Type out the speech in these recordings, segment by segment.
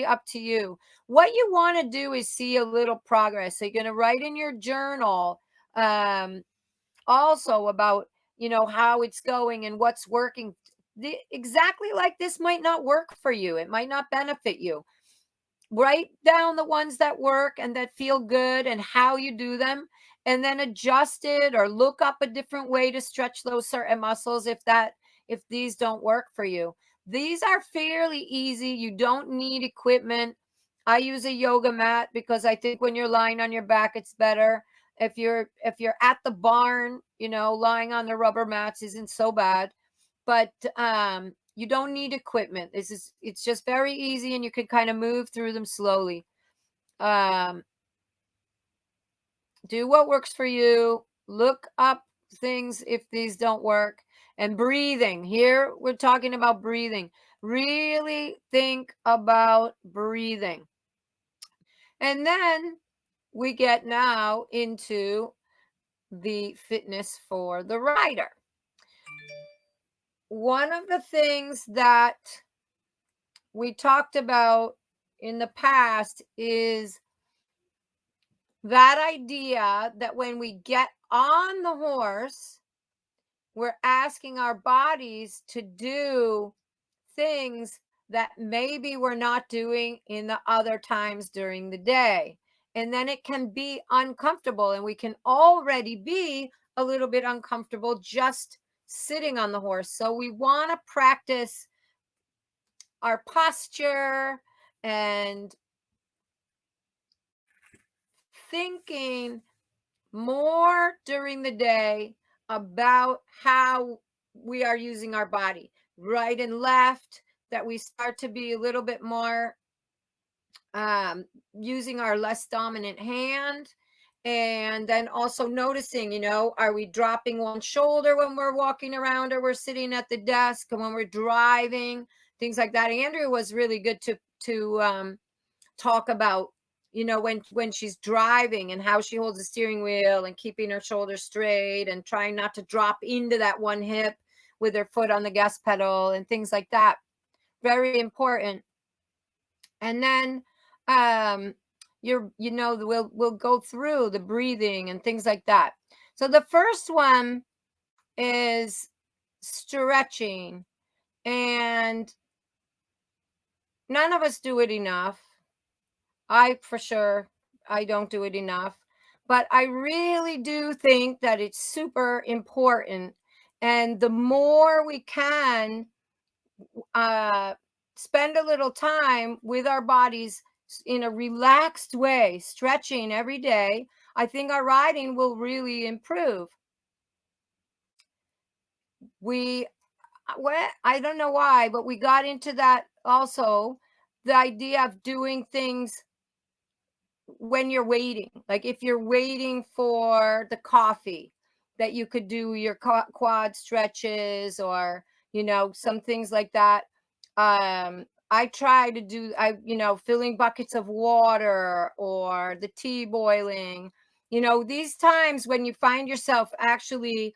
up to you. What you want to do is see a little progress. So you're going to write in your journal also about, how it's going and what's working. Exactly like this might not work for you. It might not benefit you. Write down the ones that work and that feel good and how you do them, and then adjust it or look up a different way to stretch those certain muscles if these don't work for you. These are fairly easy. You don't need equipment. I use a yoga mat because I think when you're lying on your back it's better. If you're at the barn, lying on the rubber mats isn't so bad. But you don't need equipment. It's just very easy, and you can kind of move through them slowly. Do what works for you. Look up things if these don't work. And breathing. Here we're talking about breathing. Really think about breathing. And then we get now into the fitness for the rider. One of the things that we talked about in the past is that idea that when we get on the horse, we're asking our bodies to do things that maybe we're not doing in the other times during the day. And then it can be uncomfortable, and we can already be a little bit uncomfortable just sitting on the horse. So we want to practice our posture and thinking more during the day about how we are using our body, right and left, that we start to be a little bit more using our less dominant hand. And then also noticing, are we dropping one shoulder when we're walking around or we're sitting at the desk, and when we're driving, things like that. Andrea was really good to talk about, when she's driving and how she holds the steering wheel and keeping her shoulders straight and trying not to drop into that one hip with her foot on the gas pedal and things like that. Very important. And then we'll go through the breathing and things like that. So the first one is stretching, and none of us do it enough. I don't do it enough, but I really do think that it's super important. And the more we can spend a little time with our bodies in a relaxed way, stretching every day, I think our riding will really improve. I don't know why, but we got into that also, the idea of doing things when you're waiting. Like if you're waiting for the coffee, that you could do your quad stretches or, some things like that. I try to do, filling buckets of water or the tea boiling, these times when you find yourself actually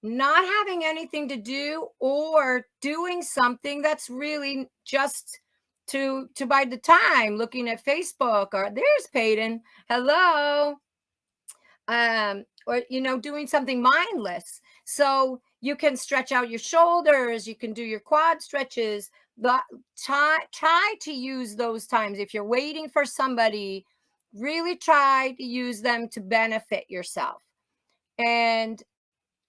not having anything to do or doing something that's really just to buy the time, looking at Facebook, or there's Peyton, hello, or doing something mindless. So you can stretch out your shoulders, you can do your quad stretches. Try to use those times. If you're waiting for somebody, really try to use them to benefit yourself. And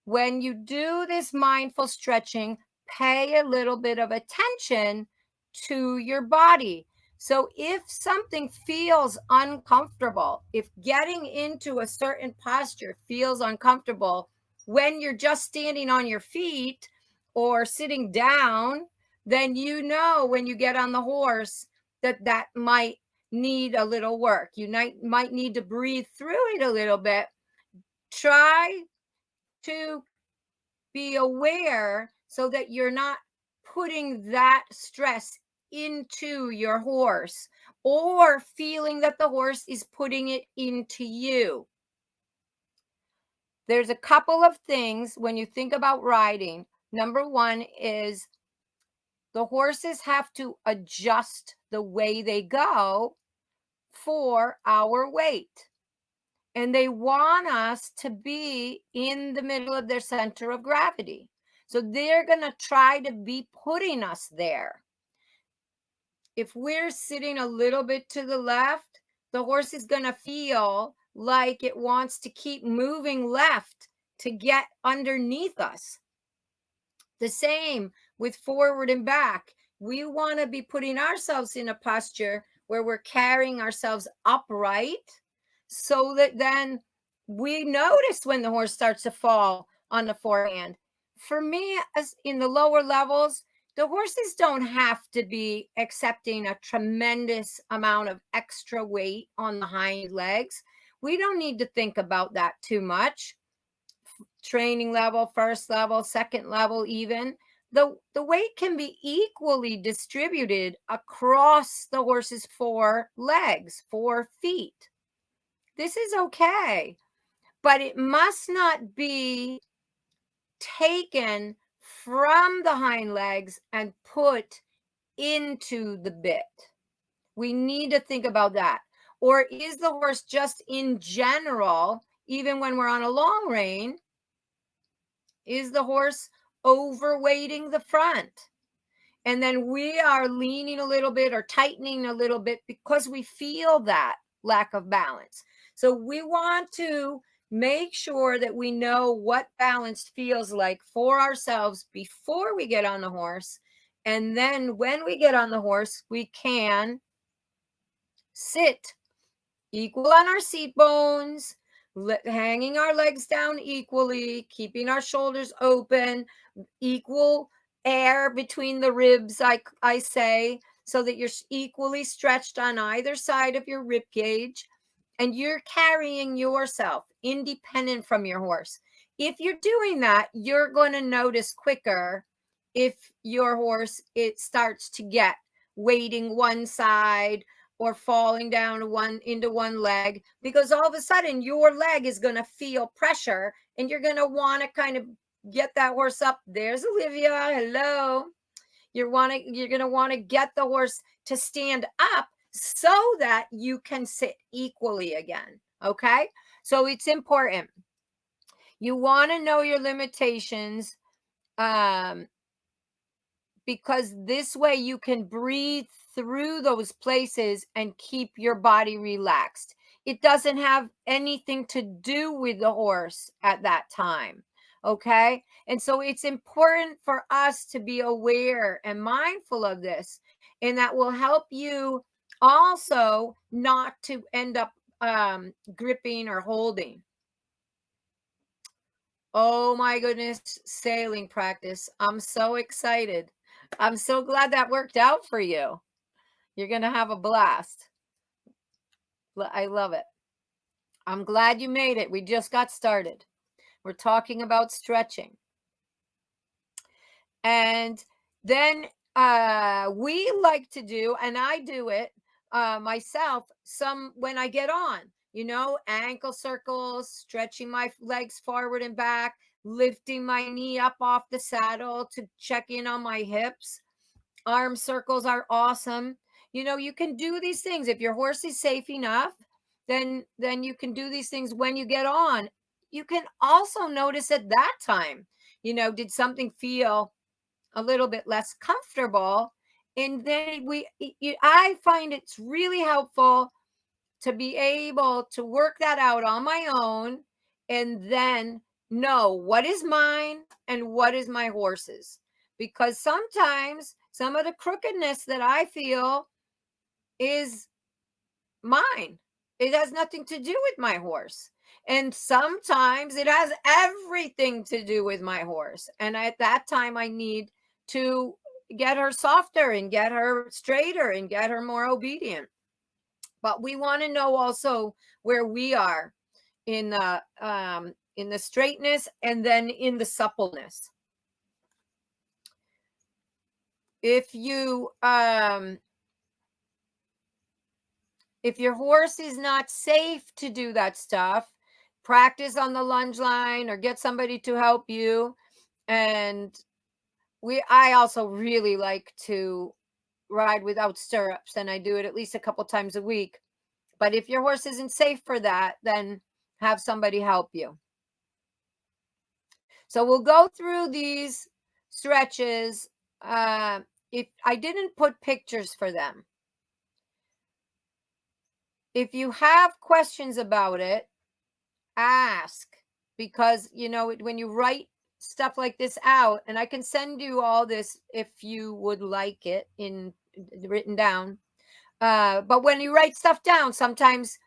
when you do this mindful stretching, pay a little bit of attention to your body. So if something feels uncomfortable, if getting into a certain posture feels uncomfortable when you're just standing on your feet or sitting down, then when you get on the horse that might need a little work. You might need to breathe through it a little bit. Try to be aware so that you're not putting that stress into your horse or feeling that the horse is putting it into you. There's a couple of things when you think about riding. Number one is The horses have to adjust the way they go for our weight. And they want us to be in the middle of their center of gravity. So they're going to try to be putting us there. If we're sitting a little bit to the left, the horse is going to feel like it wants to keep moving left to get underneath us. The same with forward and back. We want to be putting ourselves in a posture where we're carrying ourselves upright so that then we notice when the horse starts to fall on the forehand. For me, as in the lower levels, the horses don't have to be accepting a tremendous amount of extra weight on the hind legs. We don't need to think about that too much. Training level, first level, second level, even the weight can be equally distributed across the horse's 4 legs, 4 feet. This is okay, but it must not be taken from the hind legs and put into the bit. We need to think about that. Or is the horse just in general, even when we're on a long rein, is the horse overweighting the front? And then we are leaning a little bit or tightening a little bit because we feel that lack of balance. So we want to make sure that we know what balance feels like for ourselves before we get on the horse. And then when we get on the horse, we can sit equal on our seat bones, hanging our legs down equally, keeping our shoulders open, equal air between the ribs, I say, so that you're equally stretched on either side of your rib cage, and you're carrying yourself independent from your horse. If you're doing that, you're going to notice quicker if your horse, it starts to get weighting one side or falling down into one leg, because all of a sudden your leg is going to feel pressure and you're going to want to kind of get that horse up. There's Olivia. Hello. You're going to want to get the horse to stand up so that you can sit equally again. Okay? So it's important. You want to know your limitations, because this way you can breathe through those places and keep your body relaxed. It doesn't have anything to do with the horse at that time. Okay. And so it's important for us to be aware and mindful of this. And that will help you also not to end up gripping or holding. Oh my goodness, sailing practice. I'm so excited. I'm so glad that worked out for you. You're going to have a blast. I love it. I'm glad you made it. We just got started. We're talking about stretching. And then we like to do, and I do it myself, some when I get on, ankle circles, stretching my legs forward and back, lifting my knee up off the saddle to check in on my hips. Arm circles are awesome. You can do these things. If your horse is safe enough, then you can do these things when you get on. You can also notice at that time, did something feel a little bit less comfortable? And then I find it's really helpful to be able to work that out on my own and then know what is mine and what is my horse's. Because sometimes some of the crookedness that I feel is mine. It has nothing to do with my horse. And sometimes it has everything to do with my horse. And at that time, I need to get her softer and get her straighter and get her more obedient. But we want to know also where we are in the straightness and then in the suppleness. If your horse is not safe to do that stuff, practice on the lunge line or get somebody to help you. And I also really like to ride without stirrups, and I do it at least a couple times a week. But if your horse isn't safe for that, then have somebody help you. So we'll go through these stretches. If I didn't put pictures for them, if you have questions about it, ask, because when you write stuff like this out, and I can send you all this if you would like it in written down. But when you write stuff down, sometimes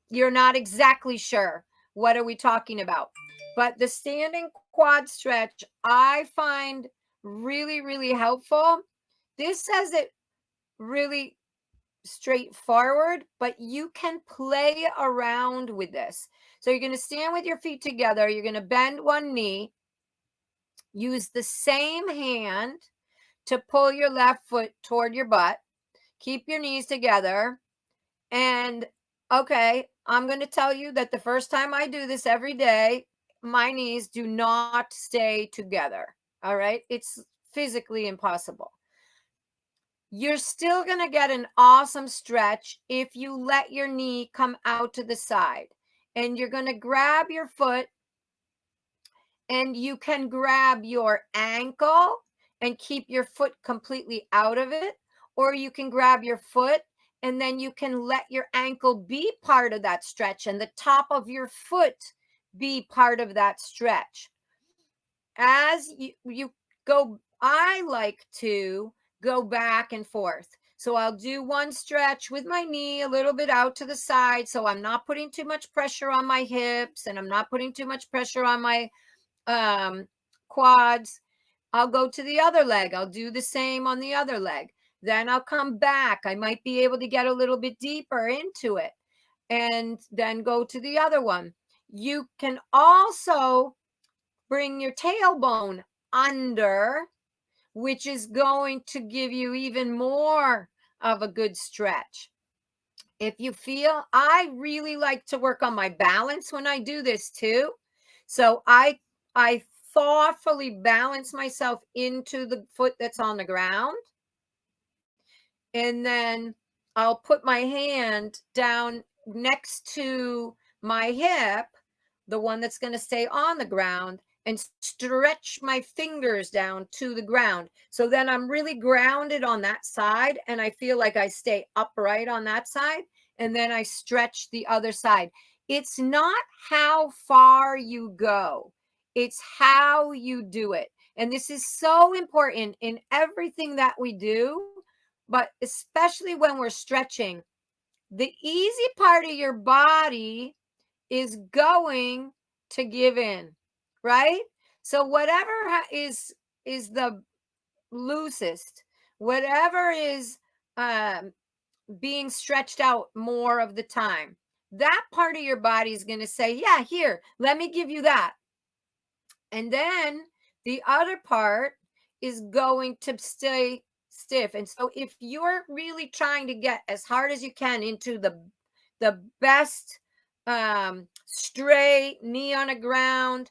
you're not exactly sure what are we talking about. But the standing quad stretch I find really, really helpful. This says it really straightforward, but you can play around with this. So you're going to stand with your feet together. You're going to bend one knee. Use the same hand to pull your left foot toward your butt. Keep your knees together. And okay, I'm going to tell you that the first time I do this every day, my knees do not stay together. All right. It's physically impossible. You're still going to get an awesome stretch if you let your knee come out to the side. And you're going to grab your foot, and you can grab your ankle and keep your foot completely out of it, or you can grab your foot and then you can let your ankle be part of that stretch and the top of your foot be part of that stretch. As you go, I like to go back and forth. So I'll do one stretch with my knee a little bit out to the side, so I'm not putting too much pressure on my hips and I'm not putting too much pressure on my quads. I'll go to the other leg. I'll do the same on the other leg. Then I'll come back. I might be able to get a little bit deeper into it and then go to the other one. You can also bring your tailbone under, which is going to give you even more of a good stretch. If you feel, I really like to work on my balance when I do this too. So I thoughtfully balance myself into the foot that's on the ground. And then I'll put my hand down next to my hip, the one that's going to stay on the ground, and stretch my fingers down to the ground. So then I'm really grounded on that side, and I feel like I stay upright on that side, and then I stretch the other side. It's not how far you go, it's how you do it. And this is so important in everything that we do, but especially when we're stretching. The easy part of your body is going to give in, right? So whatever is the loosest, whatever is being stretched out more of the time, that part of your body is going to say, yeah, here, let me give you that. And then the other part is going to stay stiff. And so if you're really trying to get as hard as you can into the best straight knee on the ground,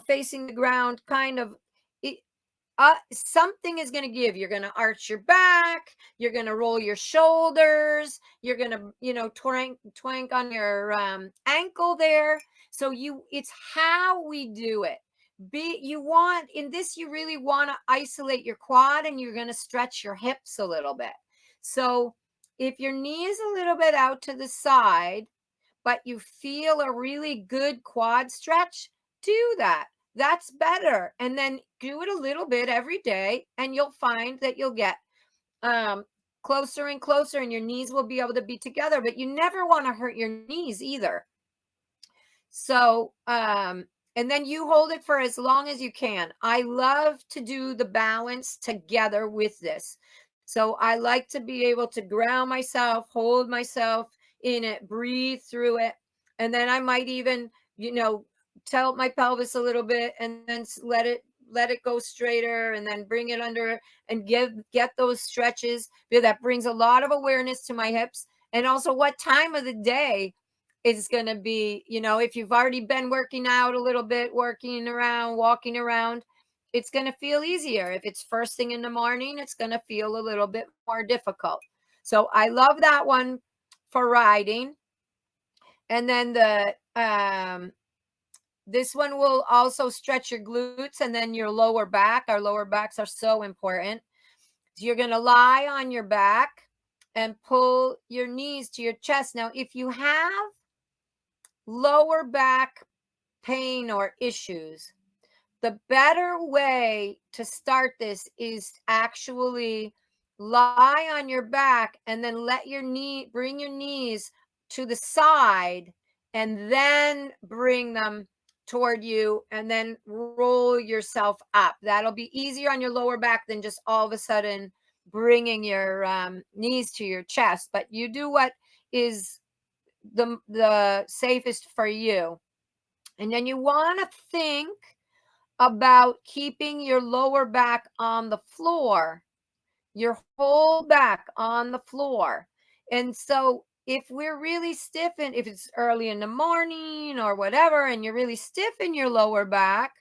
facing the ground, kind of, something is going to give. You're going to arch your back, you're going to roll your shoulders, you're going to twank on your ankle there. So it's how we do it. You really want to isolate your quad, and you're going to stretch your hips a little bit. So if your knee is a little bit out to the side, but you feel a really good quad stretch, do that. That's better. And then do it a little bit every day, and you'll find that you'll get closer and closer, and your knees will be able to be together. But you never want to hurt your knees either. So, and then you hold it for as long as you can. I love to do the balance together with this. So I like to be able to ground myself, hold myself in it, breathe through it. And then I might even, tilt my pelvis a little bit, and then let it go straighter, and then bring it under and get those stretches. That brings a lot of awareness to my hips, and also what time of the day it's going to be. If you've already been working out a little bit, working around, walking around, it's going to feel easier. If it's first thing in the morning, it's going to feel a little bit more difficult. So I love that one for riding. And then this one will also stretch your glutes and then your lower back. Our lower backs are so important. So you're going to lie on your back and pull your knees to your chest. Now, if you have lower back pain or issues, the better way to start this is actually lie on your back and then bring your knees to the side and then bring them toward you and then roll yourself up. That'll be easier on your lower back than just all of a sudden bringing your knees to your chest. But you do what is the safest for you. And then you want to think about keeping your lower back on the floor, your whole back on the floor. And so if we're really stiff, and if it's early in the morning or whatever, and you're really stiff in your lower back,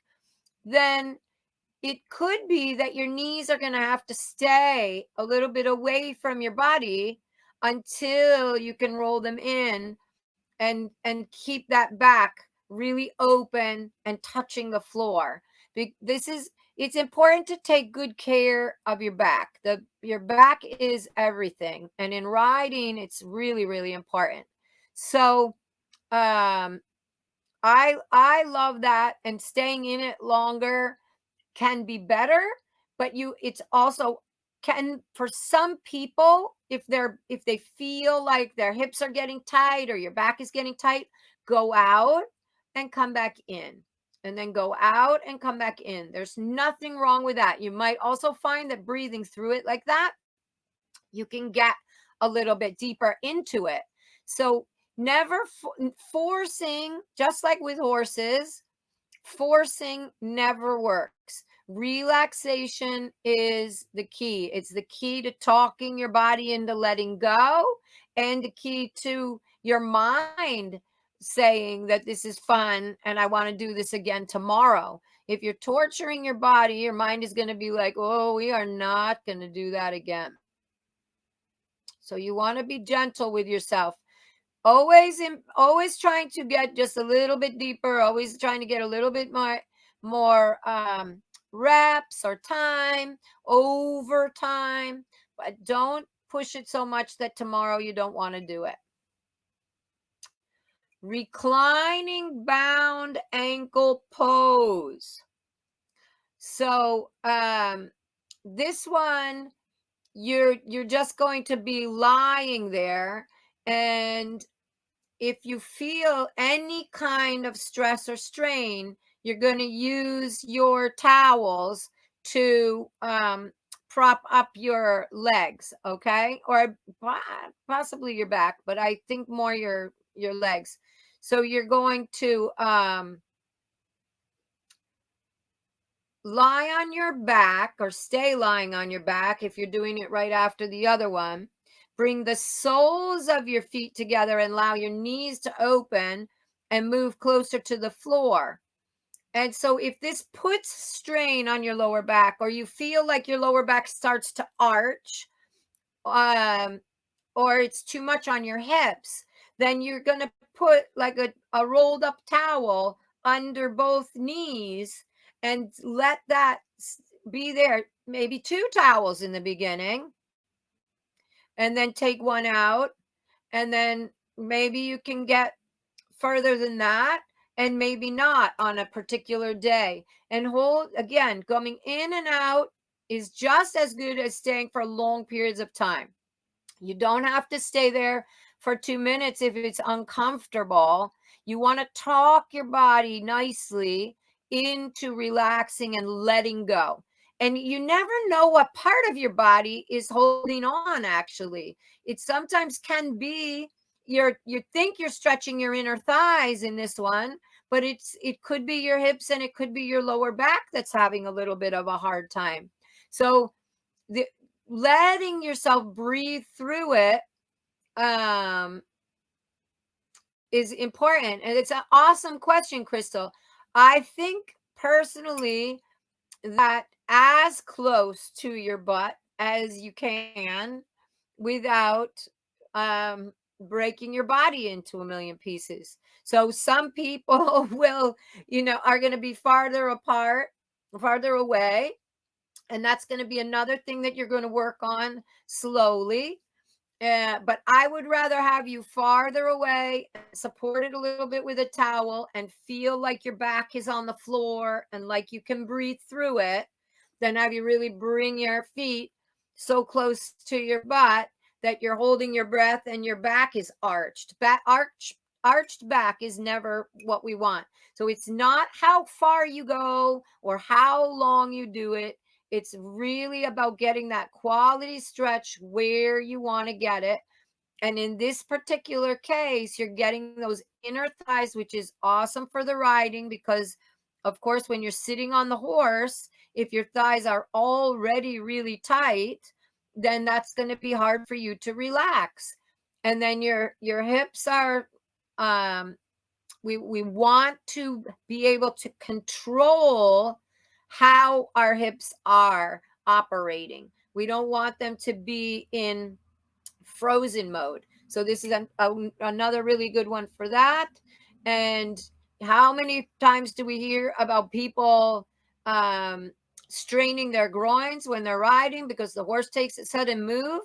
then it could be that your knees are going to have to stay a little bit away from your body until you can roll them in and keep that back really open and touching the floor. It's important to take good care of your back. Your back is everything, and in riding it's really, really important. So I love that, and staying in it longer can be better, but it's also can, for some people, if they feel like their hips are getting tight or your back is getting tight, go out and come back in, and then go out and come back in. There's nothing wrong with that. You might also find that breathing through it like that, you can get a little bit deeper into it. So never forcing, just like with horses, forcing never works. Relaxation is the key. It's the key to talking your body into letting go, and the key to your mind saying that this is fun and I want to do this again tomorrow. If you're torturing your body, your mind is going to be like, oh, we are not going to do that again. So you want to be gentle with yourself. Always trying to get just a little bit deeper, always trying to get a little bit more reps or time over time, but don't push it so much that tomorrow you don't want to do it. Reclining bound ankle pose. So this one, you're just going to be lying there, and if you feel any kind of stress or strain, you're going to use your towels to prop up your legs, okay? Or possibly your back, but I think more your legs. So you're going to lie on your back, or stay lying on your back if you're doing it right after the other one. Bring the soles of your feet together and allow your knees to open and move closer to the floor. And so if this puts strain on your lower back, or you feel like your lower back starts to arch, or it's too much on your hips, then you're going to put like a rolled up towel under both knees and let that be there. Maybe 2 towels in the beginning, and then take one out, and then maybe you can get further than that, and maybe not on a particular day. And hold again, coming in and out is just as good as staying for long periods of time. You don't have to stay there for 2 minutes if it's uncomfortable. You want to talk your body nicely into relaxing and letting go. And you never know what part of your body is holding on, actually. It sometimes can be you think you're stretching your inner thighs in this one, but it could be your hips, and it could be your lower back that's having a little bit of a hard time. So letting yourself breathe through it is important. And it's an awesome question, Crystal. I think personally, that as close to your butt as you can without breaking your body into a million pieces. So some people will, are going to be farther apart, farther away. And that's going to be another thing that you're going to work on slowly. But I would rather have you farther away, support it a little bit with a towel, and feel like your back is on the floor and like you can breathe through it, than have you really bring your feet so close to your butt that you're holding your breath and your back is arched. Arched back is never what we want. So it's not how far you go or how long you do it. It's really about getting that quality stretch where you want to get it. And in this particular case, you're getting those inner thighs, which is awesome for the riding because, of course, when you're sitting on the horse, if your thighs are already really tight, then that's going to be hard for you to relax. And then your hips are, we want to be able to control how our hips are operating. We don't want them to be in frozen mode. So this is another really good one for that. And how many times do we hear about people straining their groins when they're riding because the horse takes a sudden move?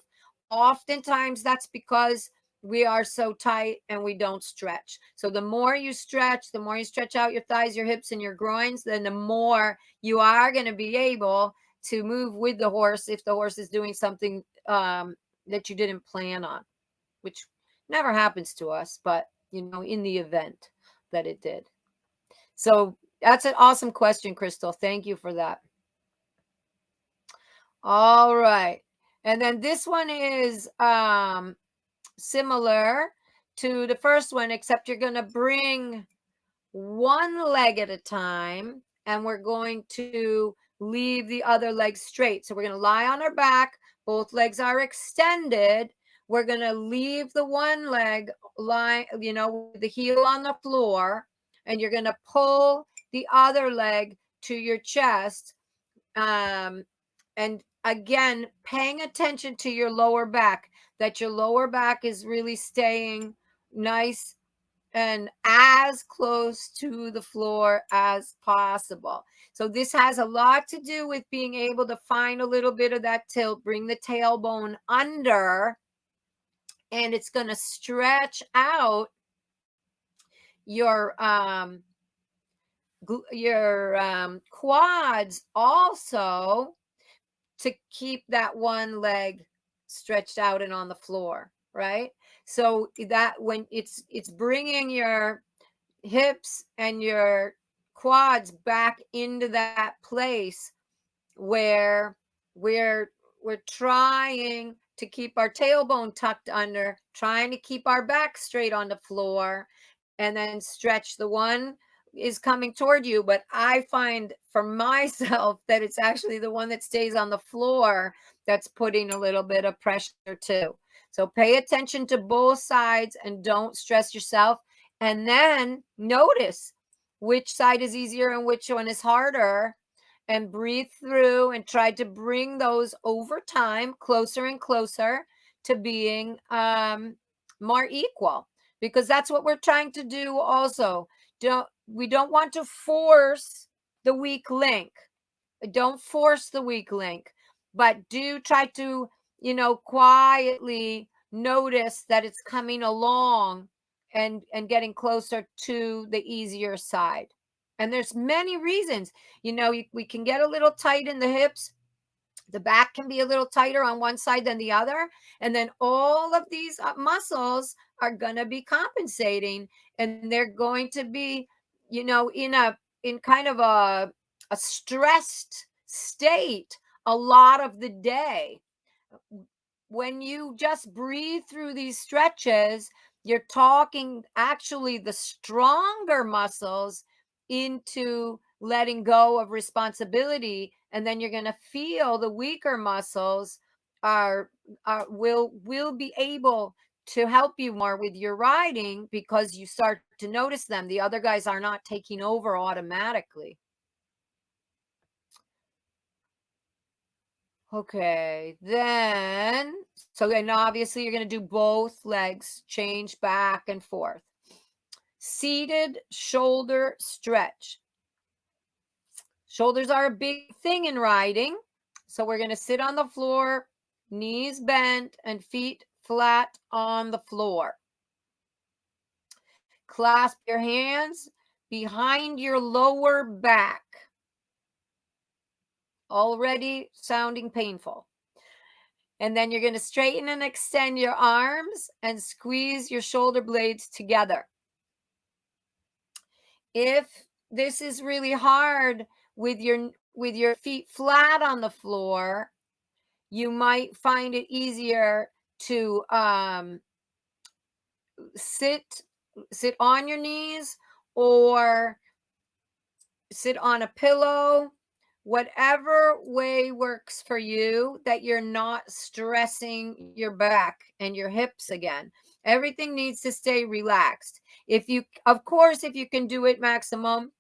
Oftentimes that's because we are so tight and we don't stretch. So the more you stretch out your thighs, your hips, and your groins, then the more you are going to be able to move with the horse if the horse is doing something that you didn't plan on, which never happens to us, but in the event that it did. So that's an awesome question, Crystal. Thank you for that. All right. And then this one is similar to the first one, except you're going to bring one leg at a time, and we're going to leave the other leg straight. So we're going to lie on our back. Both legs are extended. We're going to leave the one leg lying, with the heel on the floor, and you're going to pull the other leg to your chest. And again, paying attention to your lower back, that your lower back is really staying nice and as close to the floor as possible. So this has a lot to do with being able to find a little bit of that tilt, bring the tailbone under, and it's going to stretch out your quads also, to keep that one leg stretched out and on the floor, right? So that when it's bringing your hips and your quads back into that place where we're trying to keep our tailbone tucked under, trying to keep our back straight on the floor, and then stretch. The one is coming toward you, but I find for myself that it's actually the one that stays on the floor that's putting a little bit of pressure too. So pay attention to both sides and don't stress yourself. And then notice which side is easier and which one is harder, and breathe through and try to bring those over time closer and closer to being more equal, because that's what we're trying to do also. We don't want to force the weak link. Don't force the weak link, but do try to, quietly notice that it's coming along and getting closer to the easier side. And there's many reasons. We can get a little tight in the hips. The back can be a little tighter on one side than the other. And then all of these muscles are going to be compensating, and they're going to be, in kind of a stressed state a lot of the day. When you just breathe through these stretches, you're talking actually the stronger muscles into letting go of responsibility, and then you're going to feel the weaker muscles will be able to help you more with your riding, because you start to notice them. The other guys are not taking over automatically. Okay, then, so then obviously you're going to do both legs, change back and forth. Seated shoulder stretch. Shoulders are a big thing in riding. So we're going to sit on the floor, knees bent and feet flat on the floor. Clasp your hands behind your lower back. Already sounding painful. And then you're going to straighten and extend your arms and squeeze your shoulder blades together. If this is really hard with your feet flat on the floor, you might find it easier to sit on your knees or sit on a pillow, whatever way works for you, that you're not stressing your back and your hips again. Everything needs to stay relaxed. If you, of course, if you can do it maximum,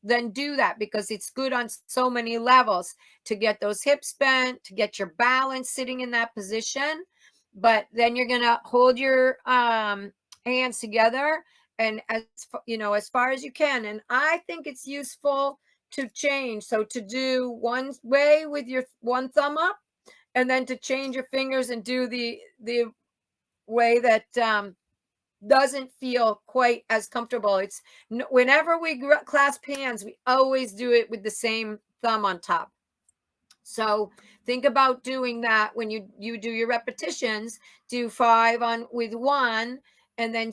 then do that, because it's good on so many levels to get those hips bent, to get your balance sitting in that position. But then you're going to hold your hands together, and as far as you can. And I think it's useful to change. So to do one way with your one thumb up, and then to change your fingers and do the way that doesn't feel quite as comfortable. It's whenever we clasp hands, we always do it with the same thumb on top. So think about doing that when you do your repetitions. Do 5 on with one, and then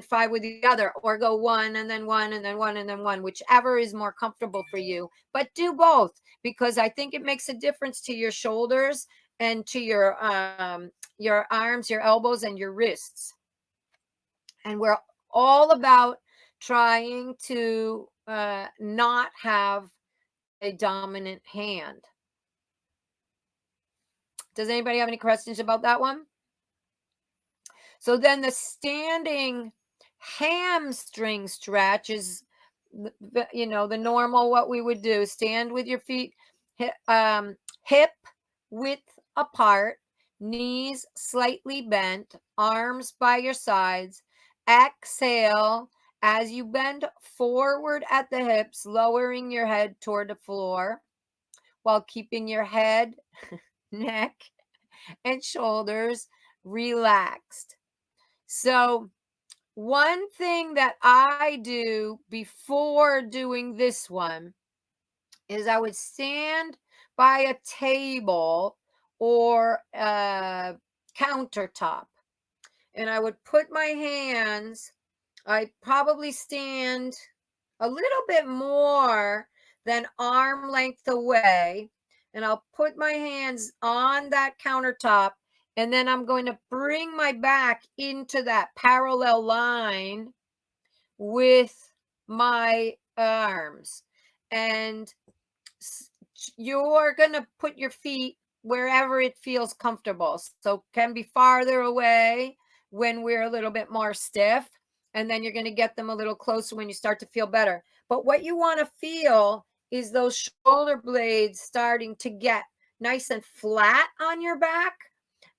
5 with the other, or go 1 and then 1 and then 1 and then 1, whichever is more comfortable for you. But do both, because I think it makes a difference to your shoulders and to your arms, your elbows, and your wrists. And we're all about trying to not have a dominant hand. Does anybody have any questions about that one? So then the standing hamstring stretch is, the normal, what we would do. Stand with your feet hip width apart, knees slightly bent, arms by your sides. Exhale as you bend forward at the hips, lowering your head toward the floor while keeping your head, neck, and shoulders relaxed. So one thing that I do before doing this one is I would stand by a table or a countertop, and I would put my hands, I probably stand a little bit more than arm length away, and I'll put my hands on that countertop, and then I'm going to bring my back into that parallel line with my arms. And you're going to put your feet wherever it feels comfortable. So can be farther away when we're a little bit more stiff, and then you're going to get them a little closer when you start to feel better. But what you want to feel is those shoulder blades starting to get nice and flat on your back.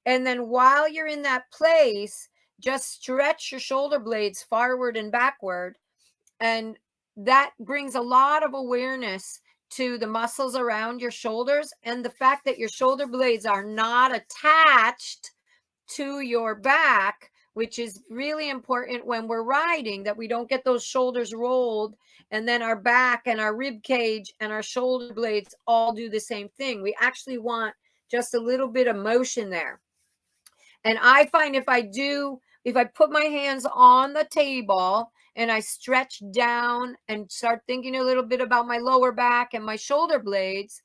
And then while you're in that place, just stretch your shoulder blades forward and backward. And that brings a lot of awareness to the muscles around your shoulders, and the fact that your shoulder blades are not attached to your back, which is really important when we're riding, that we don't get those shoulders rolled and then our back and our rib cage and our shoulder blades all do the same thing. We actually want just a little bit of motion there. And I find if I put my hands on the table and I stretch down and start thinking a little bit about my lower back and my shoulder blades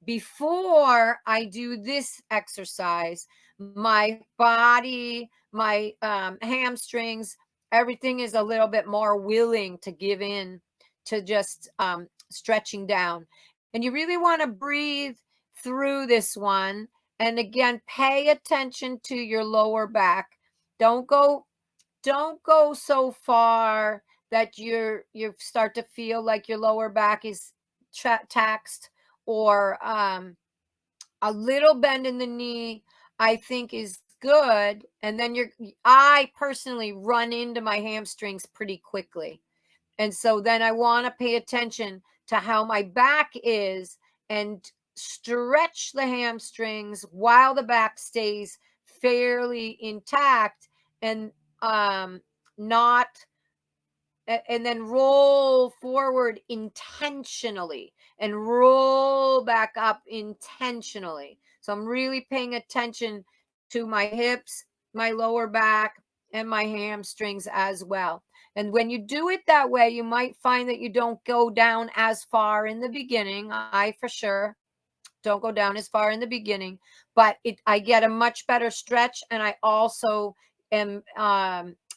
before I do this exercise, my body, my hamstrings, everything is a little bit more willing to give in to just stretching down. And you really want to breathe through this one. And again, pay attention to your lower back. Don't go so far that you start to feel like your lower back is taxed, or A little bend in the knee, I think, is good. And then I personally run into my hamstrings pretty quickly. And so then I want to pay attention to how my back is and stretch the hamstrings while the back stays fairly intact, and not and then roll forward intentionally and roll back up intentionally. So I'm really paying attention to my hips, my lower back, and my hamstrings as well. And when you do it that way, you might find that you don't go down as far in the beginning. I for sure don't go down as far in the beginning, but I get a much better stretch, and I also am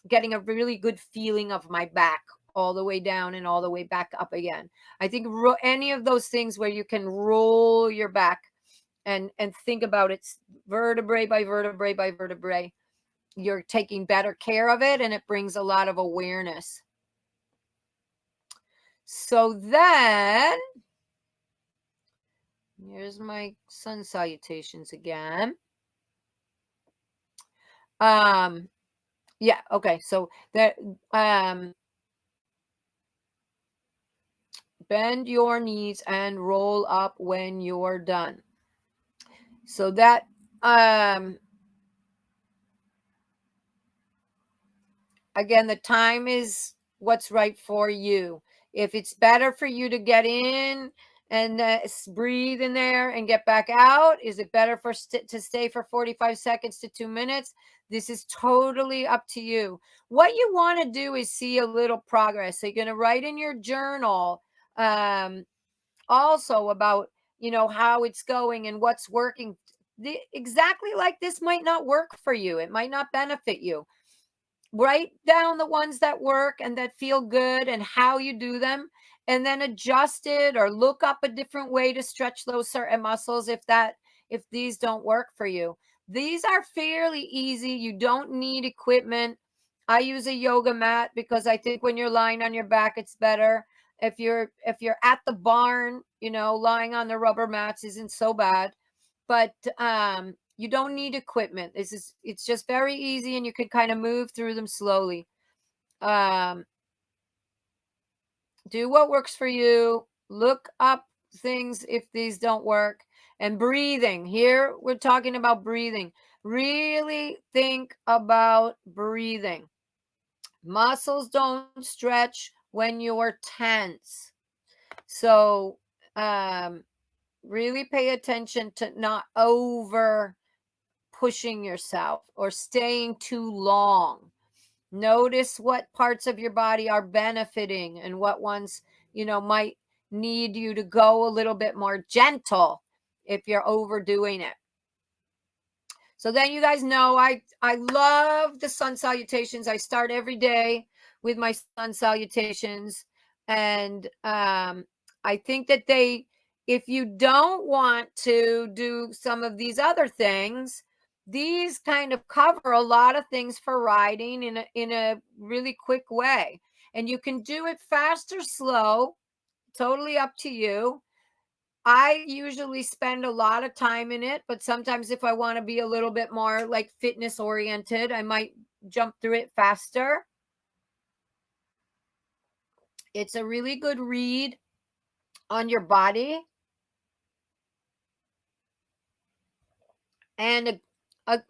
getting a really good feeling of my back all the way down and all the way back up again. I think any of those things where you can roll your back and think about it vertebrae by vertebrae by vertebrae, you're taking better care of it, and it brings a lot of awareness. So then here's my sun salutations again. Yeah, okay. So that bend your knees and roll up when you're done. So that again, the time is what's right for you. If it's better for you to get in and breathe in there and get back out, is it better to stay for 45 seconds to 2 minutes? This is totally up to you. What you want to do is see a little progress. So you're going to write in your journal also about, how it's going and what's working. Exactly like this might not work for you. It might not benefit you. Write down the ones that work and that feel good and how you do them, and then adjust it or look up a different way to stretch those certain muscles if these don't work for you. These are fairly easy. You don't need equipment. I use a yoga mat because I think when you're lying on your back it's better. If you're at the barn, lying on the rubber mats isn't so bad. But you don't need equipment. It's just very easy, and you can kind of move through them slowly. Do what works for you. Look up things if these don't work. And breathing. Here we're talking about breathing. Really think about breathing. Muscles don't stretch when you're tense. So really pay attention to not over pushing yourself or staying too long. Notice what parts of your body are benefiting and what ones, might need you to go a little bit more gentle if you're overdoing it. So then you guys know I love the sun salutations. I start every day with my sun salutations. And I think that if you don't want to do some of these other things, these kind of cover a lot of things for riding in a really quick way. And you can do it fast or slow, totally up to you. I usually spend a lot of time in it, but sometimes if I want to be a little bit more like fitness oriented, I might jump through it faster. It's a really good read on your body and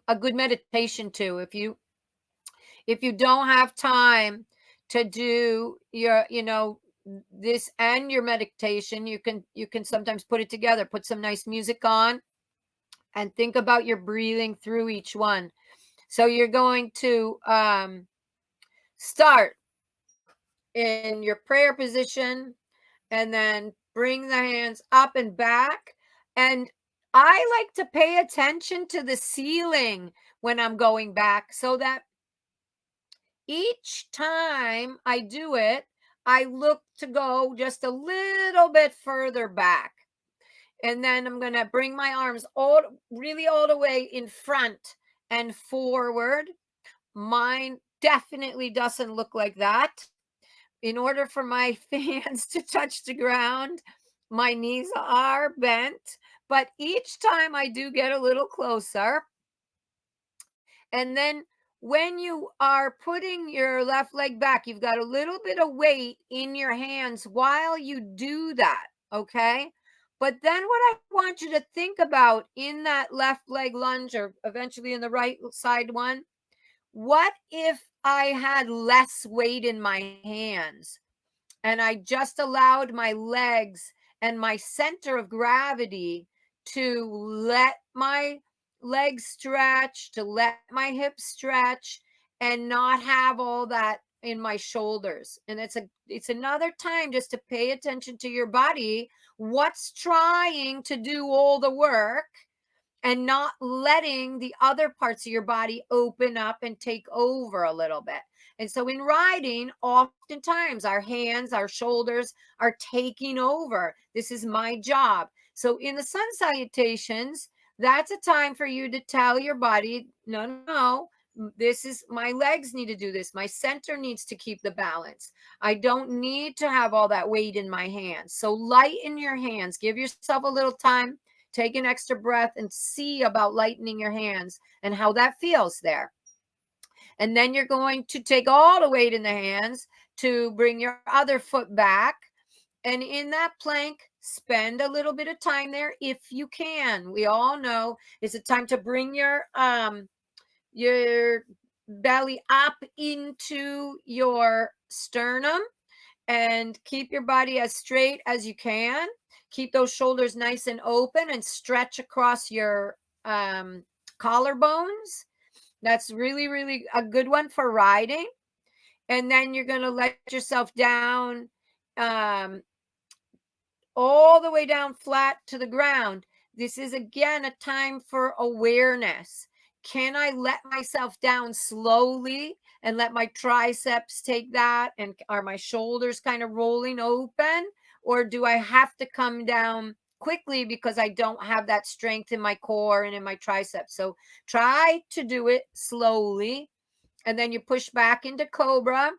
a good meditation too. If you don't have time to do your, this and your meditation, you can sometimes put it together, put some nice music on and think about your breathing through each one. So you're going to start in your prayer position and then bring the hands up and back. And I like to pay attention to the ceiling when I'm going back, so that each time I do it, I look to go just a little bit further back. And then I'm going to bring my arms all the way in front and forward. Mine definitely doesn't look like that. In order for my hands to touch the ground, my knees are bent, But each time I do get a little closer. And then when you are putting your left leg back, you've got a little bit of weight in your hands while you do that. Okay. But then what I want you to think about in that left leg lunge, or eventually in the right side one, what if I had less weight in my hands and I just allowed my legs and my center of gravity to let my legs stretch, to let my hips stretch, and not have all that in my shoulders. And it's another time just to pay attention to your body, what's trying to do all the work, and not letting the other parts of your body open up and take over a little bit. And so in riding, oftentimes our hands, our shoulders are taking over. This is my job. So in the sun salutations, that's a time for you to tell your body, no, no, this is my legs need to do this. My center needs to keep the balance. I don't need to have all that weight in my hands. So lighten your hands. Give yourself a little time. Take an extra breath and see about lightening your hands and how that feels there. And then you're going to take all the weight in the hands to bring your other foot back. And in that plank, spend a little bit of time there if you can. We all know it's a time to bring your belly up into your sternum and keep your body as straight as you can. Keep those shoulders nice and open and stretch across your collarbones. That's really, really a good one for riding. And then you're going to let yourself down all the way down flat to the ground. This is again a time for awareness. Can I let myself down slowly and let my triceps take that? And are my shoulders kind of rolling open? Or do I have to come down quickly because I don't have that strength in my core and in my triceps? So try to do it slowly. And then you push back into Cobra.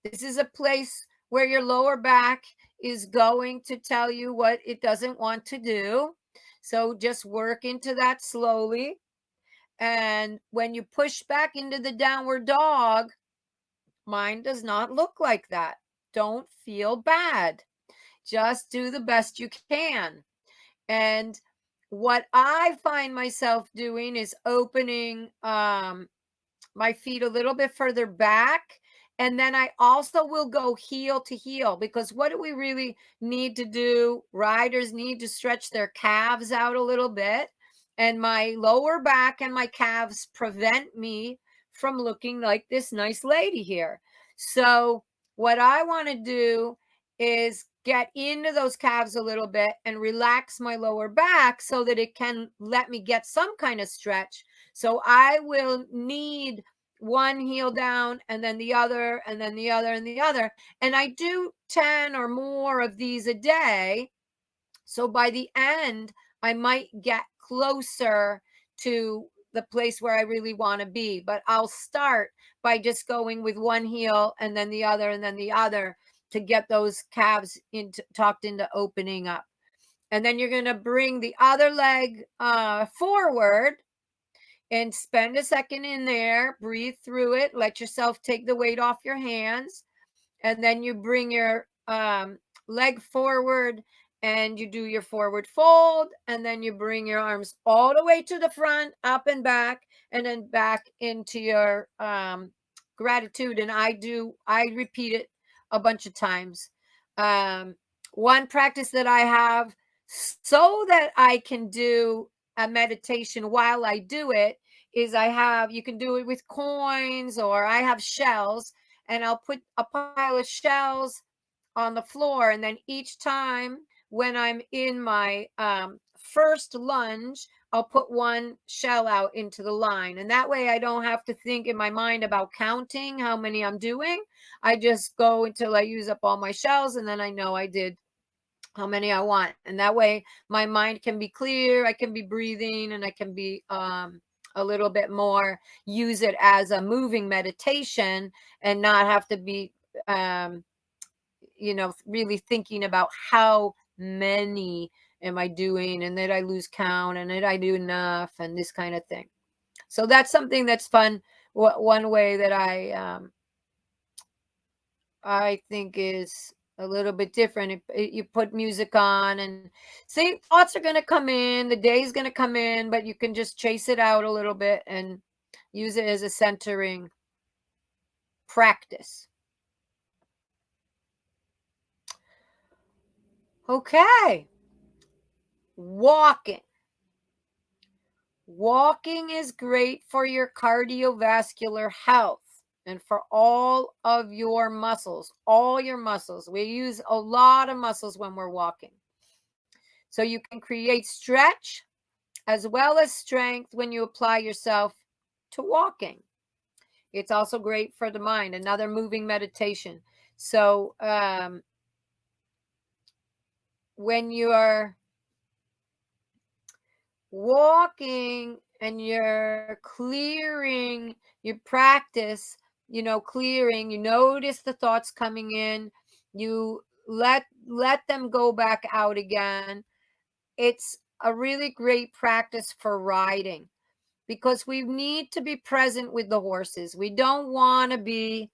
This is a place where your lower back is going to tell you what it doesn't want to do. So just work into that slowly. And when you push back into the downward dog, mine does not look like that. Don't feel bad. Just do the best you can. And what I find myself doing is opening my feet a little bit further back. And then I also will go heel to heel, because what do we really need to do? Riders need to stretch their calves out a little bit. And my lower back and my calves prevent me from looking like this nice lady here. So what I want to do is get into those calves a little bit and relax my lower back so that it can let me get some kind of stretch. So I will need one heel down and then the other and then the other and the other. And I do 10 or more of these a day. So by the end, I might get closer to the place where I really want to be. But I'll start by just going with one heel and then the other and then the other to get those calves tucked into opening up. And then you're going to bring the other leg forward and spend a second in there. Breathe through it. Let yourself take the weight off your hands. And then you bring your leg forward and you do your forward fold. And then you bring your arms all the way to the front, up and back, and then back into your gratitude. And I repeat it a bunch of times. One practice that I have so that I can do a meditation while I do it is you can do it with coins, or I have shells, and I'll put a pile of shells on the floor. And then each time when I'm in my first lunge, I'll put one shell out into the line. And that way I don't have to think in my mind about counting how many I'm doing. I just go until I use up all my shells, and then I know I did how many I want. And that way my mind can be clear, I can be breathing, and I can be a little bit more, use it as a moving meditation and not have to be really thinking about how many am I doing, and did I lose count, and did I do enough, and this kind of thing. So that's something that's fun. One way that I think is a little bit different. You put music on, and see, thoughts are going to come in, the day's going to come in, but you can just chase it out a little bit and use it as a centering practice. Okay. Walking. Walking is great for your cardiovascular health and for all of your muscles, all your muscles. We use a lot of muscles when we're walking. So you can create stretch as well as strength when you apply yourself to walking. It's also great for the mind, another moving meditation. So when you're walking and you're clearing, you practice, clearing, you notice the thoughts coming in, you let them go back out again. It's a really great practice for riding, because we need to be present with the horses. We don't want to be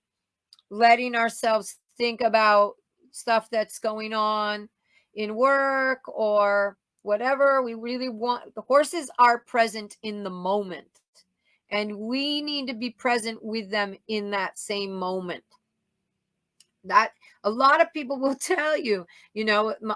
letting ourselves think about stuff that's going on in work or whatever. We really want, the horses are present in the moment, and we need to be present with them in that same moment. That a lot of people will tell you,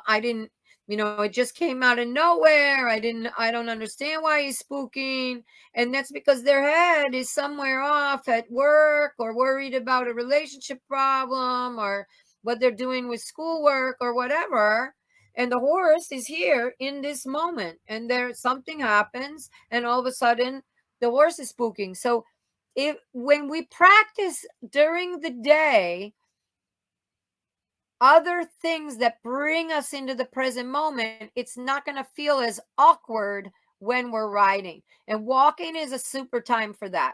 I didn't, it just came out of nowhere. I don't understand why he's spooking. And that's because their head is somewhere off at work, or worried about a relationship problem, or what they're doing with schoolwork or whatever. And the horse is here in this moment, and there something happens, and all of a sudden the horse is spooking. So when we practice during the day, other things that bring us into the present moment, it's not going to feel as awkward when we're riding. And walking is a super time for that.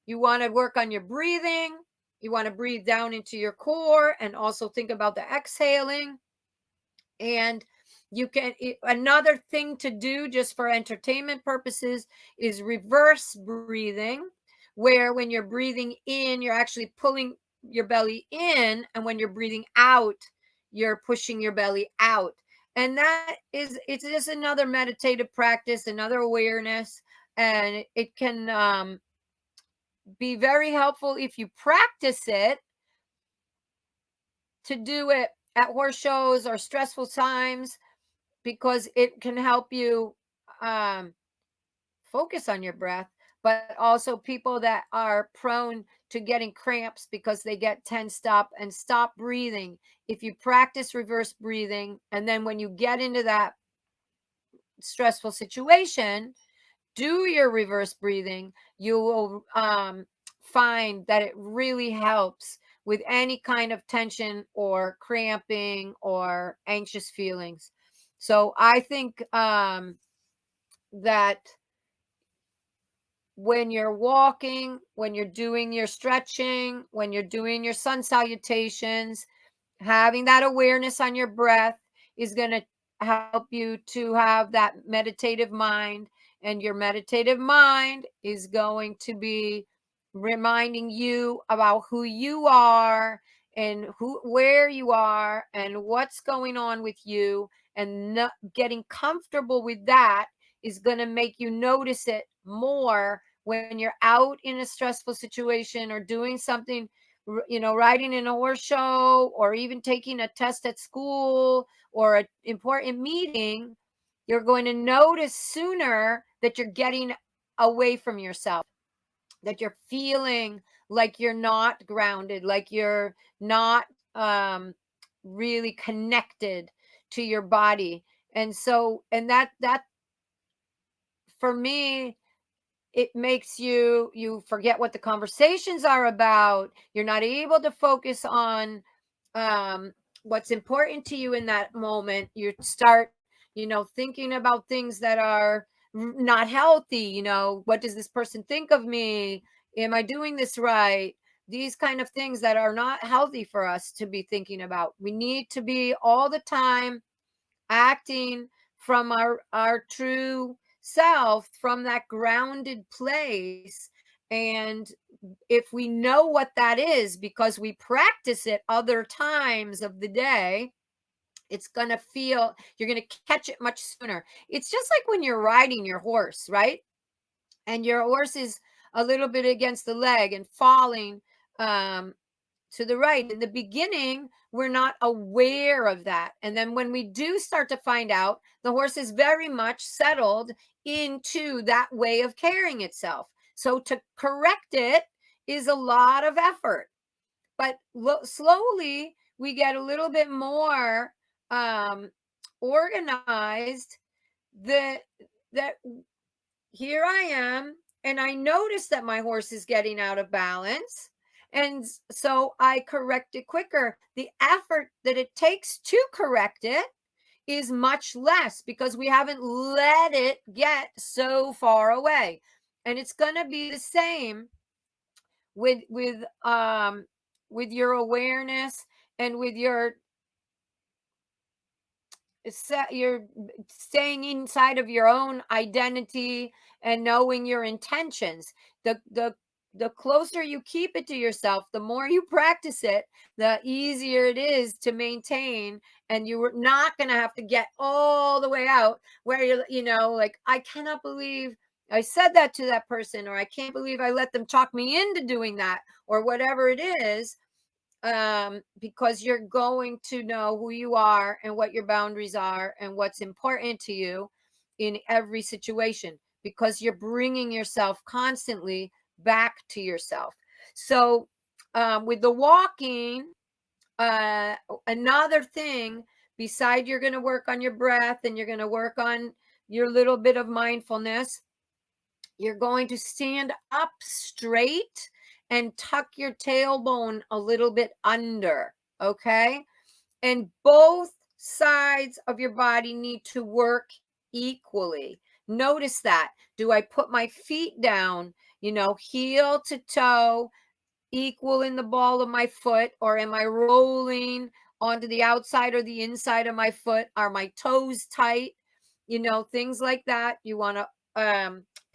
You want to work on your breathing. You want to breathe down into your core and also think about the exhaling. And another thing to do just for entertainment purposes is reverse breathing, where when you're breathing in, you're actually pulling your belly in, and when you're breathing out, you're pushing your belly out. And it's just another meditative practice, another awareness, and it can be very helpful if you practice it, to do it at horse shows or stressful times, because it can help you focus on your breath. But also people that are prone to getting cramps because they get tensed up and stop breathing, if you practice reverse breathing, and then when you get into that stressful situation, do your reverse breathing, you will find that it really helps with any kind of tension or cramping or anxious feelings. So I think that when you're walking, when you're doing your stretching, when you're doing your sun salutations, having that awareness on your breath is going to help you to have that meditative mind. And your meditative mind is going to be reminding you about who you are, and where you are, and what's going on with you. And getting comfortable with that is going to make you notice it more when you're out in a stressful situation, or doing something, riding in a horse show, or even taking a test at school, or an important meeting. You're going to notice sooner that you're getting away from yourself, that you're feeling like you're not grounded, like you're not really connected to your body. And that for me, it makes you forget what the conversations are about. You're not able to focus on what's important to you in that moment. You start thinking about things that are not healthy. What does this person think of me? Am I doing this right? These kind of things that are not healthy for us to be thinking about. We need to be all the time acting from our true self, from that grounded place. And if we know what that is because we practice it other times of the day, it's going to feel, you're going to catch it much sooner. It's just like when you're riding your horse, right? And your horse is a little bit against the leg and falling um, to the right. In the beginning, we're not aware of that. And then when we do start to find out, the horse is very much settled into that way of carrying itself. So to correct it is a lot of effort. But slowly we get a little bit more organized, that that here I am, and I notice that my horse is getting out of balance. And so I correct it quicker. The effort that it takes to correct it is much less because we haven't let it get so far away. And it's going to be the same with your awareness and with you're staying inside of your own identity and knowing your intentions. The closer you keep it to yourself, the more you practice it, the easier it is to maintain. And you're not going to have to get all the way out where you're like, I cannot believe I said that to that person, or I can't believe I let them talk me into doing that, or whatever it is. Because you're going to know who you are and what your boundaries are and what's important to you in every situation, because you're bringing yourself constantly back to yourself. So with the walking, another thing, beside you're going to work on your breath and you're going to work on your little bit of mindfulness, you're going to stand up straight and tuck your tailbone a little bit under, okay? And both sides of your body need to work equally. Notice that. Do I put my feet down, heel to toe, equal in the ball of my foot, or am I rolling onto the outside or the inside of my foot? Are my toes tight? Things like that. You want to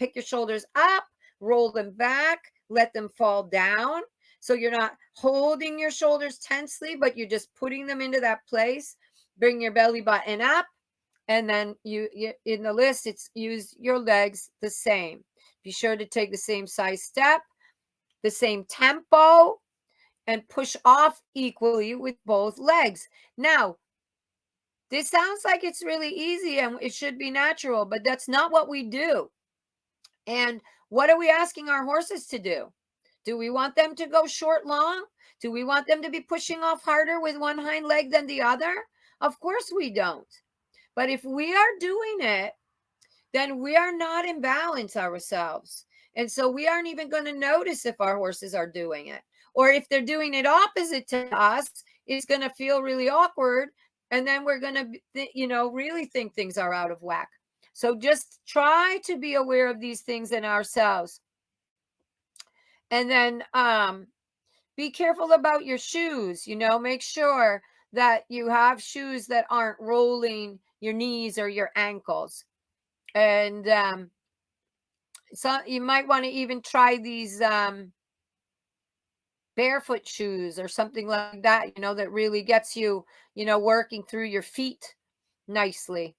pick your shoulders up, roll them back, let them fall down. So you're not holding your shoulders tensely, but you're just putting them into that place. Bring your belly button up. And then you in the list, it's use your legs the same. Be sure to take the same size step, the same tempo, and push off equally with both legs. Now, this sounds like it's really easy and it should be natural, but that's not what we do. And what are we asking our horses to do? Do we want them to go short, long? Do we want them to be pushing off harder with one hind leg than the other? Of course we don't. But if we are doing it, then we are not in balance ourselves. And so we aren't even going to notice if our horses are doing it. Or if they're doing it opposite to us, it's going to feel really awkward. And then we're going to, really think things are out of whack. So just try to be aware of these things in ourselves. And then be careful about your shoes. Make sure that you have shoes that aren't rolling your knees or your ankles. And so you might want to even try these barefoot shoes or something like that, that really gets you, working through your feet nicely.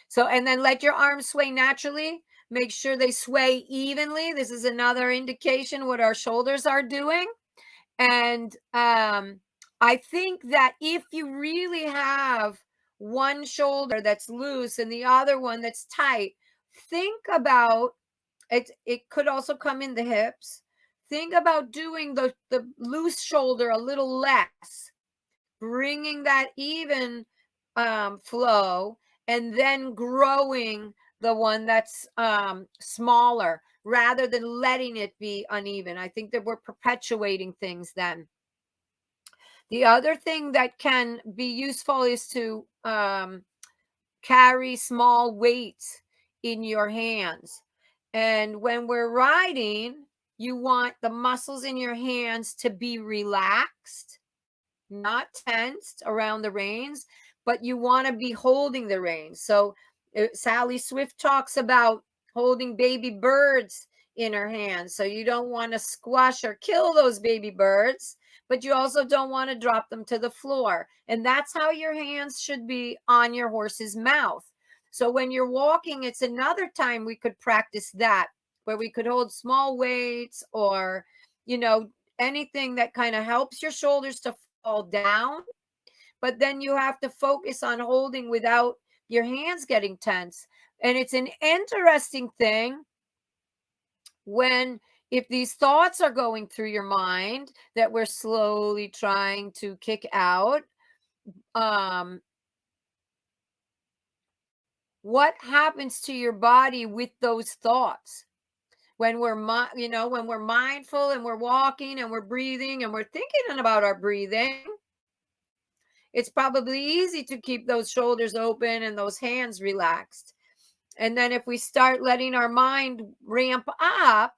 So, and then let your arms sway naturally. Make sure they sway evenly. This is another indication what our shoulders are doing. And I think that if you really have one shoulder that's loose and the other one that's tight, think about it. It could also come in the hips. Think about doing the loose shoulder a little less, bringing that even flow, and then growing the one that's smaller rather than letting it be uneven. I think that we're perpetuating things then. The other thing that can be useful is to carry small weights in your hands. And when we're riding, you want the muscles in your hands to be relaxed, not tensed around the reins, but you want to be holding the reins. So Sally Swift talks about holding baby birds in her hands. So you don't want to squash or kill those baby birds, but you also don't want to drop them to the floor. And that's how your hands should be on your horse's mouth. So when you're walking, it's another time we could practice that, where we could hold small weights or, anything that kind of helps your shoulders to fall down. But then you have to focus on holding without your hands getting tense. And it's an interesting thing if these thoughts are going through your mind that we're slowly trying to kick out, what happens to your body with those thoughts? When we're mindful and we're walking and we're breathing and we're thinking about our breathing, it's probably easy to keep those shoulders open and those hands relaxed. And then if we start letting our mind ramp up,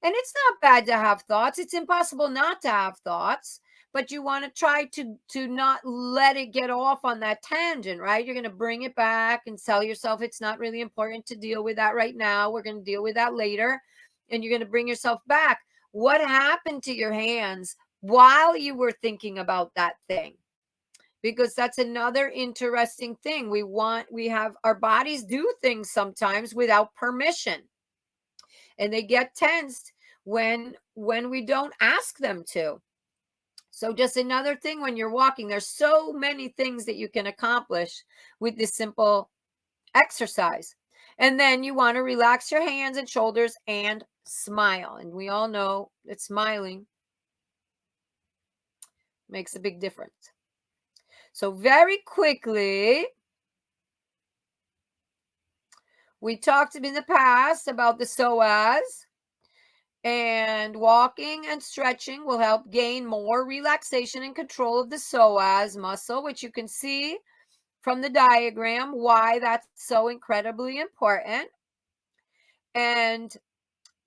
and it's not bad to have thoughts, it's impossible not to have thoughts, but you want to try to not let it get off on that tangent, right? You're going to bring it back and tell yourself it's not really important to deal with that right now. We're going to deal with that later. And you're going to bring yourself back. What happened to your hands while you were thinking about that thing? Because that's another interesting thing. We have our bodies do things sometimes without permission, and they get tensed when we don't ask them to. So just another thing, when you're walking, there's so many things that you can accomplish with this simple exercise. And then you want to relax your hands and shoulders and smile. And we all know that smiling makes a big difference. So very quickly, we talked in the past about the psoas, and walking and stretching will help gain more relaxation and control of the psoas muscle, which you can see from the diagram why that's so incredibly important. And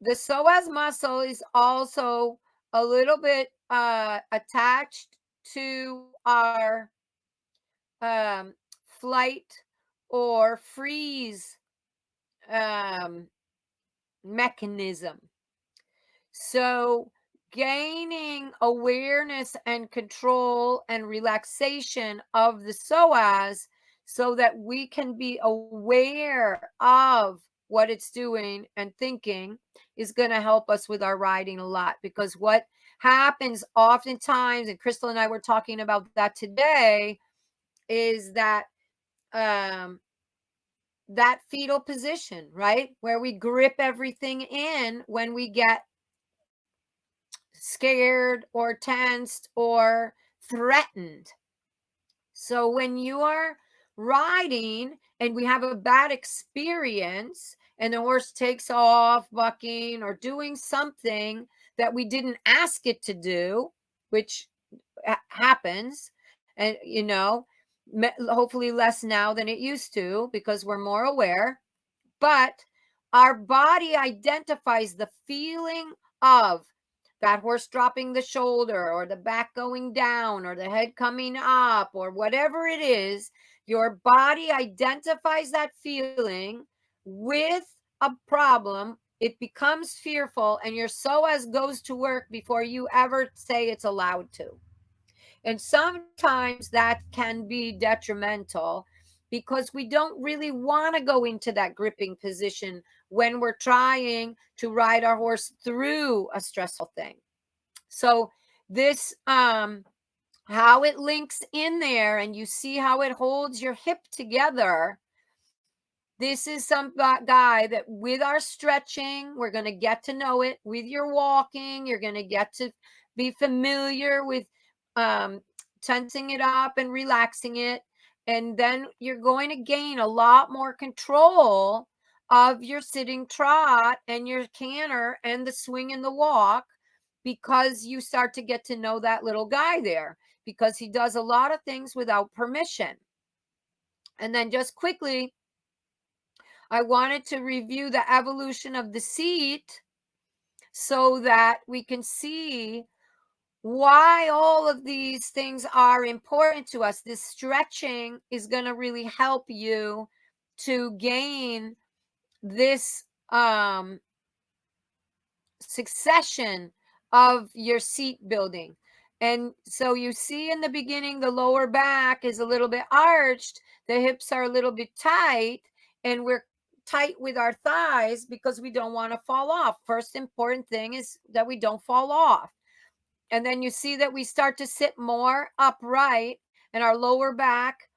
the psoas muscle is also a little bit attached to our flight or freeze mechanism. So gaining awareness and control and relaxation of the psoas so that we can be aware of what it's doing and thinking is going to help us with our riding a lot. Because what happens oftentimes, and Crystal and I were talking about that today, is that that fetal position, right? Where we grip everything in when we get scared or tensed or threatened. So when you are riding and we have a bad experience and the horse takes off bucking or doing something that we didn't ask it to do, which happens, and hopefully less now than it used to because we're more aware, but our body identifies the feeling of that horse dropping the shoulder or the back going down or the head coming up or whatever it is. Your body identifies that feeling with a problem. It becomes fearful, and your psoas goes to work before you ever say it's allowed to. And sometimes that can be detrimental because we don't really want to go into that gripping position when we're trying to ride our horse through a stressful thing. So this, how it links in there, and you see how it holds your hip together. This is some guy that with our stretching, we're going to get to know it. With your walking, you're going to get to be familiar with tensing it up and relaxing it. And then you're going to gain a lot more control of your sitting trot and your canter and the swing and the walk, because you start to get to know that little guy there, because he does a lot of things without permission. And then just quickly, I wanted to review the evolution of the seat so that we can see why all of these things are important to us. This stretching is going to really help you to gain this succession of your seat building. And so you see in the beginning, the lower back is a little bit arched, the hips are a little bit tight, and we're tight with our thighs because we don't want to fall off. First important thing is that we don't fall off. And then you see that we start to sit more upright, and our lower back,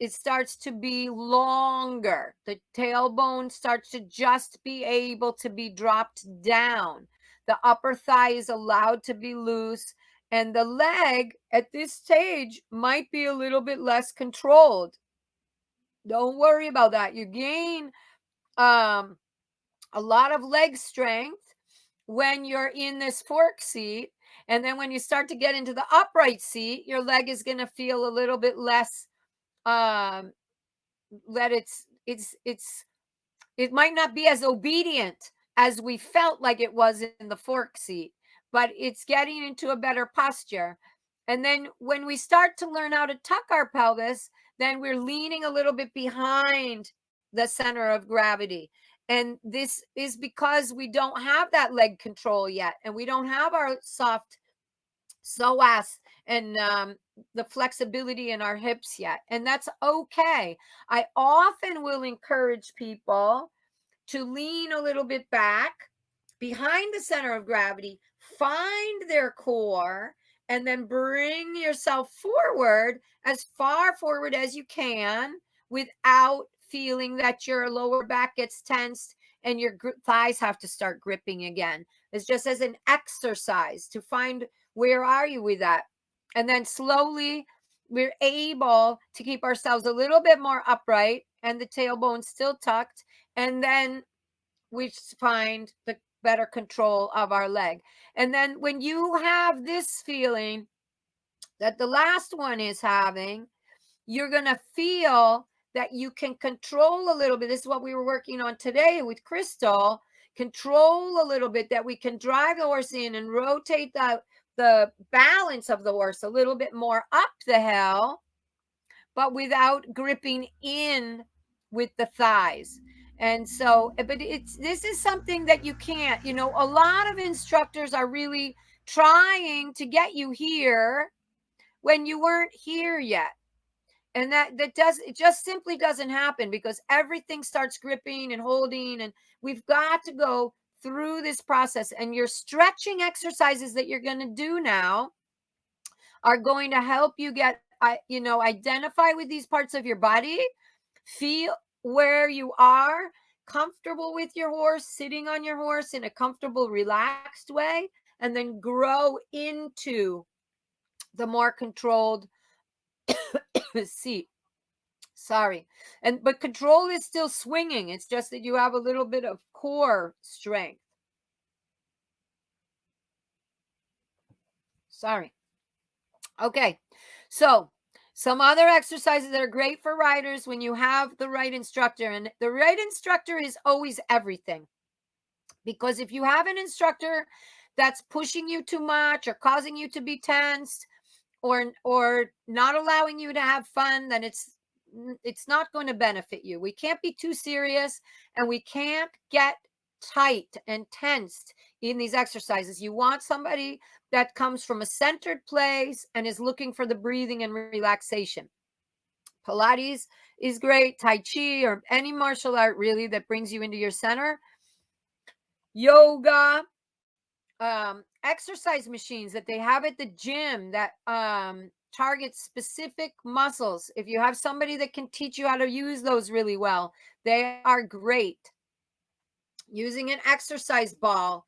it starts to be longer. The tailbone starts to just be able to be dropped down. The upper thigh is allowed to be loose, and the leg at this stage might be a little bit less controlled. Don't worry about that. You gain a lot of leg strength when you're in this fork seat, and then when you start to get into the upright seat, your leg is going to feel a little bit less that it might not be as obedient as we felt like it was in the fork seat, but it's getting into a better posture. And then when we start to learn how to tuck our pelvis, then we're leaning a little bit behind the center of gravity. And this is because we don't have that leg control yet, and we don't have our soft psoas and the flexibility in our hips yet. And that's okay. I often will encourage people to lean a little bit back behind the center of gravity, find their core, and then bring yourself forward as far forward as you can without feeling that your lower back gets tensed and your thighs have to start gripping again. It's just as an exercise to find where are you with that. And then slowly we're able to keep ourselves a little bit more upright and the tailbone still tucked. And then we find the better control of our leg. And then when you have this feeling that the last one is having, you're going to feel that you can control a little bit. This is what we were working on today with Crystal. Control a little bit, that we can drive the horse in and rotate the balance of the horse a little bit more up the hill, but without gripping in with the thighs. And so, but this is something that you can't, a lot of instructors are really trying to get you here when you weren't here yet. And it just simply doesn't happen, because everything starts gripping and holding, and we've got to go through this process. And your stretching exercises that you're going to do now are going to help you get, identify with these parts of your body, feel where you are comfortable with your horse, sitting on your horse in a comfortable, relaxed way, and then grow into the more controlled seat. Sorry. But control is still swinging. It's just that you have a little bit of core strength. Sorry. Okay. So some other exercises that are great for riders when you have the right instructor. And the right instructor is always everything. Because if you have an instructor that's pushing you too much or causing you to be tensed or not allowing you to have fun, then it's not going to benefit you. We can't be too serious, and we can't get tight and tensed in these exercises. You want somebody that comes from a centered place and is looking for the breathing and relaxation. Pilates is great, Tai Chi, or any martial art really that brings you into your center. Yoga, exercise machines that they have at the gym that target specific muscles. If you have somebody that can teach you how to use those really well, they are great. Using an exercise ball,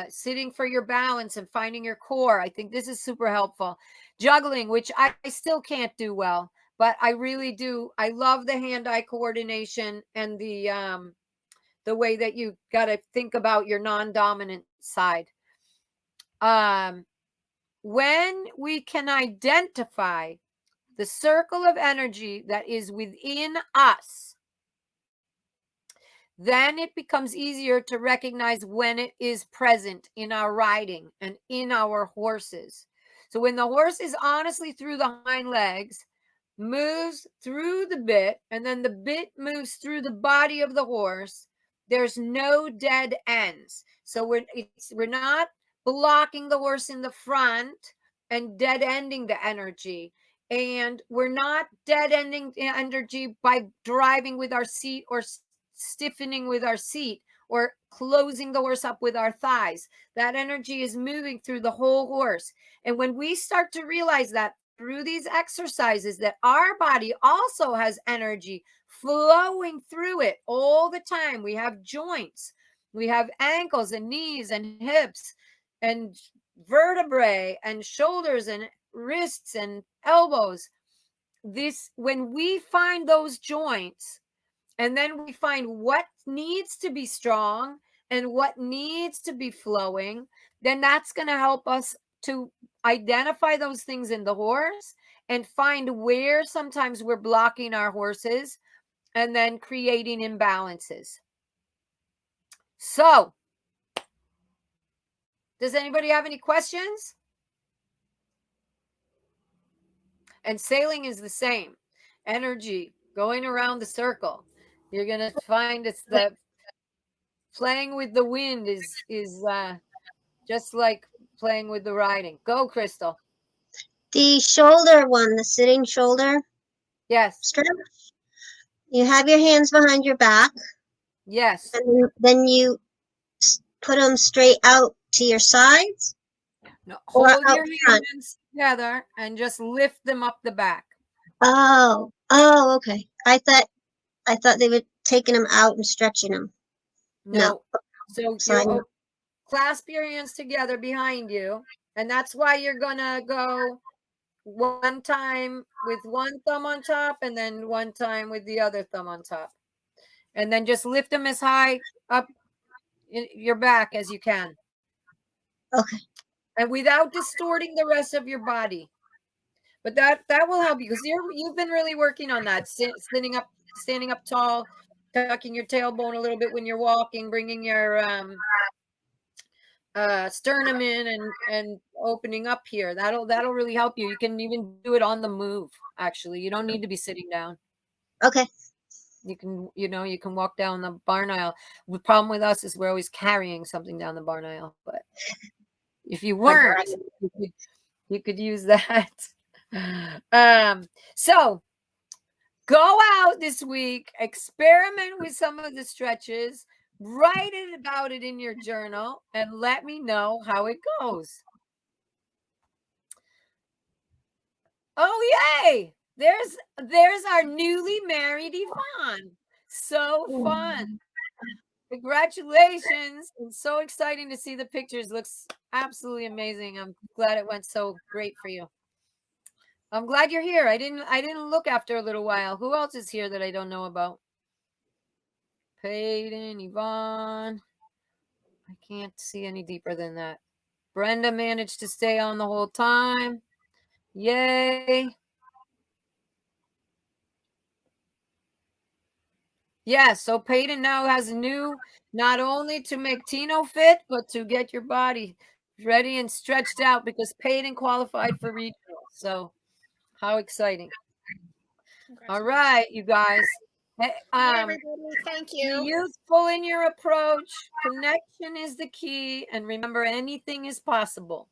sitting for your balance and finding your core. I think this is super helpful. Juggling, which I still can't do well, but I really do. I love the hand-eye coordination and the way that you got to think about your non-dominant side. When we can identify the circle of energy that is within us, then it becomes easier to recognize when it is present in our riding and in our horses. So when the horse is honestly through the hind legs, moves through the bit, and then the bit moves through the body of the horse, there's no dead ends. So we're not blocking the horse in the front and dead ending the energy. And we're not dead ending the energy by driving with our seat or stiffening with our seat or closing the horse up with our thighs. That energy is moving through the whole horse. And when we start to realize that through these exercises, that our body also has energy flowing through it all the time. We have joints, we have ankles and knees and hips and vertebrae and shoulders and wrists and elbows. This, when we find those joints, and then we find what needs to be strong and what needs to be flowing, then that's going to help us to identify those things in the horse and find where sometimes we're blocking our horses and then creating imbalances. So, does anybody have any questions? And sailing is the same. Energy going around the circle. You're going to find it's that playing with the wind is just like playing with the riding. Go, Crystal. The shoulder one, the sitting shoulder Yes. stretch. You have your hands behind your back. Yes. And then you put them straight out to your sides. No, hold your hands together and just lift them up the back. Oh, okay. I thought they were taking them out and stretching them. No. So you clasp your hands together behind you, and that's why you're gonna go one time with one thumb on top and then one time with the other thumb on top. And then just lift them as high up in your back as you can. Okay. And without distorting the rest of your body. But that will help you because you've been really working on that, standing up tall, tucking your tailbone a little bit when you're walking, bringing your sternum in and opening up here. That'll really help you. You can even do it on the move. Actually, you don't need to be sitting down. Okay. You can walk down the barn aisle. The problem with us is we're always carrying something down the barn aisle. But if you weren't, you could use that. So go out this week, experiment with some of the stretches, write about it in your journal, and let me know how it goes. Oh, yay! There's our newly married Yvonne. So fun. Congratulations. It's so exciting to see the pictures. Looks absolutely amazing. I'm glad it went so great for you. I'm glad you're here. I didn't look after a little while. Who else is here that I don't know about? Peyton, Yvonne. I can't see any deeper than that. Brenda managed to stay on the whole time. Yay. Yeah, so Peyton now has a new, not only to make Tino fit, but to get your body ready and stretched out because Peyton qualified for regional. So how exciting. All right, you guys. Hey, everybody, thank you. Be useful in your approach. Connection is the key. And remember, anything is possible.